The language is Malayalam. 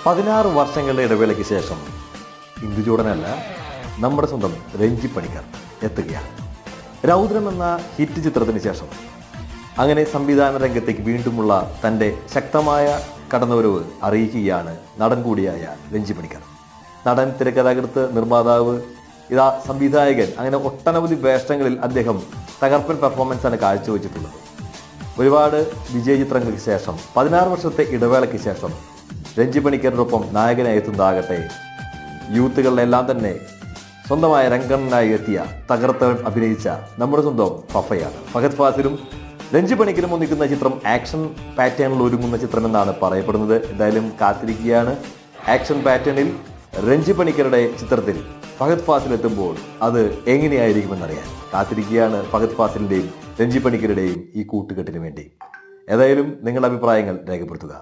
16 വർഷങ്ങളുടെ ഇടവേളയ്ക്ക് ശേഷം ഇന്ദുചൂടനല്ല, നമ്മുടെ സ്വന്തം രഞ്ജി പണിക്കർ എത്തുകയാണ്. രൗദ്രം എന്ന ഹിറ്റ് ചിത്രത്തിന് ശേഷം അങ്ങനെ സംവിധാന രംഗത്തേക്ക് വീണ്ടുമുള്ള തൻ്റെ ശക്തമായ കടന്നുവരവ് അറിയിക്കുകയാണ് നടൻ കൂടിയായ രഞ്ജി പണിക്കർ. നടൻ, തിരക്കഥാകൃത്ത്, നിർമ്മാതാവ്, ഇതാ സംവിധായകൻ, അങ്ങനെ ഒട്ടനവധി വേഷങ്ങളിൽ അദ്ദേഹം തകർപ്പൻ പെർഫോമൻസാണ് കാഴ്ചവെച്ചിട്ടുള്ളത്. ഒരുപാട് വിജയ ചിത്രങ്ങൾക്ക് ശേഷം 16 വർഷത്തെ ഇടവേളയ്ക്ക് ശേഷം രഞ്ജി പണിക്കറിനൊപ്പം നായകനായി എത്തുന്നതാകട്ടെ യൂത്തുകളിലെല്ലാം തന്നെ സ്വന്തമായ രംഗനായി എത്തിയ, തകർത്തവൻ അഭിനയിച്ച നമ്മുടെ സ്വന്തം ഫഫയാണ്. ഫഹദ് ഫാസിലും രഞ്ജി പണിക്കരും ഒന്നിക്കുന്ന ചിത്രം ആക്ഷൻ പാറ്റേണിൽ ഒരുങ്ങുന്ന ചിത്രമെന്നാണ് പറയപ്പെടുന്നത്. എന്തായാലും കാത്തിരിക്കുകയാണ്. ആക്ഷൻ പാറ്റേണിൽ രഞ്ജി പണിക്കരുടെ ചിത്രത്തിൽ ഫഹദ് ഫാസിൽ എത്തുമ്പോൾ അത് എങ്ങനെയായിരിക്കുമെന്നറിയാൻ കാത്തിരിക്കുകയാണ്. ഫഹദ് ഫാസിലിൻ്റെയും രഞ്ജി പണിക്കരുടെയും ഈ കൂട്ടുകെട്ടിന് വേണ്ടി. ഏതായാലും നിങ്ങളുടെ അഭിപ്രായങ്ങൾ രേഖപ്പെടുത്തുക.